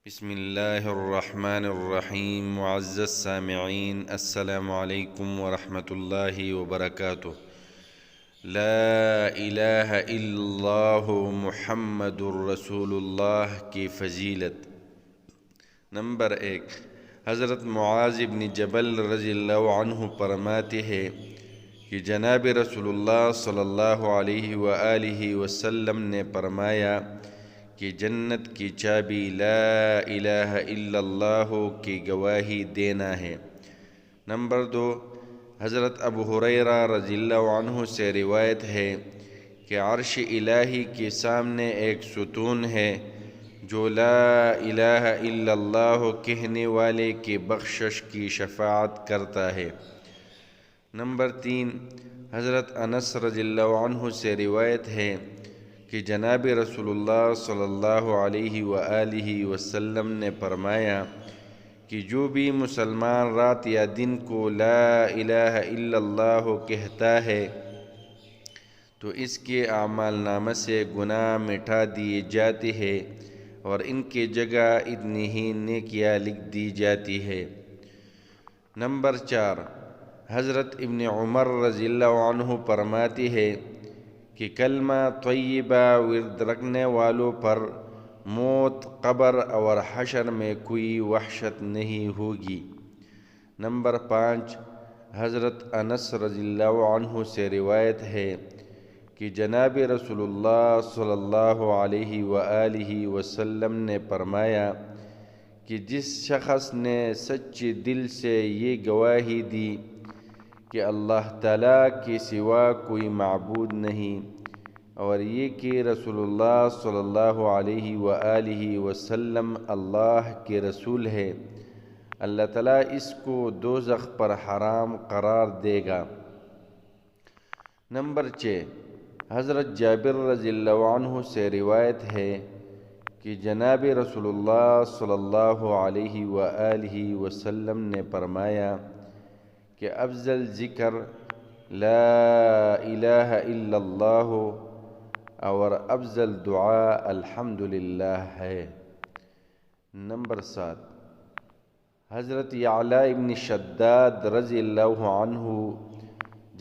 بسم اللہ الرحمن الرحیم معزز سامعین، السلام علیکم ورحمۃ اللہ وبرکاتہ۔ لا الہ الا اللہ محمد الرسول اللہ کی فضیلت۔ نمبر 1، حضرت معاذ بن جبل رضی اللہ عنہ فرماتے ہیں کہ جناب رسول اللہ صلی اللہ علیہ وآلہ وسلم نے فرمایا کہ جنت کی چابی لا الہ الا اللہ کی گواہی دینا ہے۔ نمبر 2، حضرت ابو ہریرہ رضی اللہ عنہ سے روایت ہے کہ عرش الہی کے سامنے ایک ستون ہے جو لا الہ الا اللہ کہنے والے کی بخشش کی شفاعت کرتا ہے۔ نمبر 3، حضرت انس رضی اللہ عنہ سے روایت ہے کہ جناب رسول اللہ صلی اللہ علیہ وآلہ وسلم نے فرمایا کہ جو بھی مسلمان رات یا دن کو لا الہ الا اللہ کہتا ہے تو اس کے اعمال نامہ سے گناہ مٹا دیے جاتے ہیں اور ان کی جگہ اتنی ہی نیکیاں لکھ دی جاتی ہے۔ نمبر 4، حضرت ابن عمر رضی اللہ عنہ فرماتے ہیں کہ کلمہ طیبہ ورد رکھنے والوں پر موت، قبر اور حشر میں کوئی وحشت نہیں ہوگی۔ نمبر 5، حضرت انس رضی اللہ عنہ سے روایت ہے کہ جناب رسول اللہ صلی اللہ علیہ وآلہ وسلم نے فرمایا کہ جس شخص نے سچے دل سے یہ گواہی دی کہ اللہ تعالیٰ کے سوا کوئی معبود نہیں اور یہ کہ رسول اللہ صلی اللہ علیہ وآلہ وسلم اللہ کے رسول ہے، اللہ تعالیٰ اس کو دوزخ پر حرام قرار دے گا۔ نمبر 6، حضرت جابر رضی اللہ عنہ سے روایت ہے کہ جناب رسول اللہ صلی اللہ علیہ وآلہ وسلم نے فرمایا کہ افضل ذکر لا الہ الا اللہ اور افضل دعا الحمدللہ ہے۔ نمبر 7، حضرت یعلا ابن شداد رضی اللہ عنہ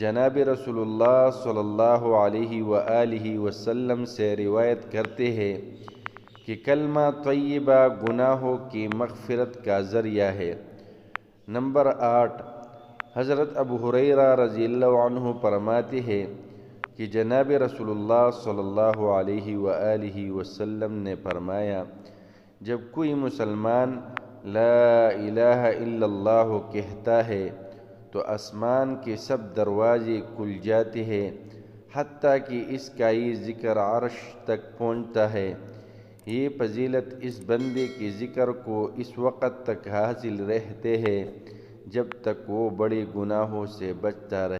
جناب رسول اللہ صلی اللہ علیہ وآلہ وسلم سے روایت کرتے ہیں کہ کلمہ طیبہ گناہوں کی مغفرت کا ذریعہ ہے۔ نمبر 8، حضرت ابو ہریرہ رضی اللہ عنہ فرماتے ہیں کہ جناب رسول اللہ صلی اللہ علیہ وآلہ وسلم نے فرمایا جب کوئی مسلمان لا الہ الا اللہ کہتا ہے تو آسمان کے سب دروازے کھل جاتے ہیں حتیٰ کہ اس کا یہ ذکر عرش تک پہنچتا ہے۔ یہ فضیلت اس بندے کے ذکر کو اس وقت تک حاصل رہتے ہیں جب تک وہ بڑے گناہوں سے بچتا رہے۔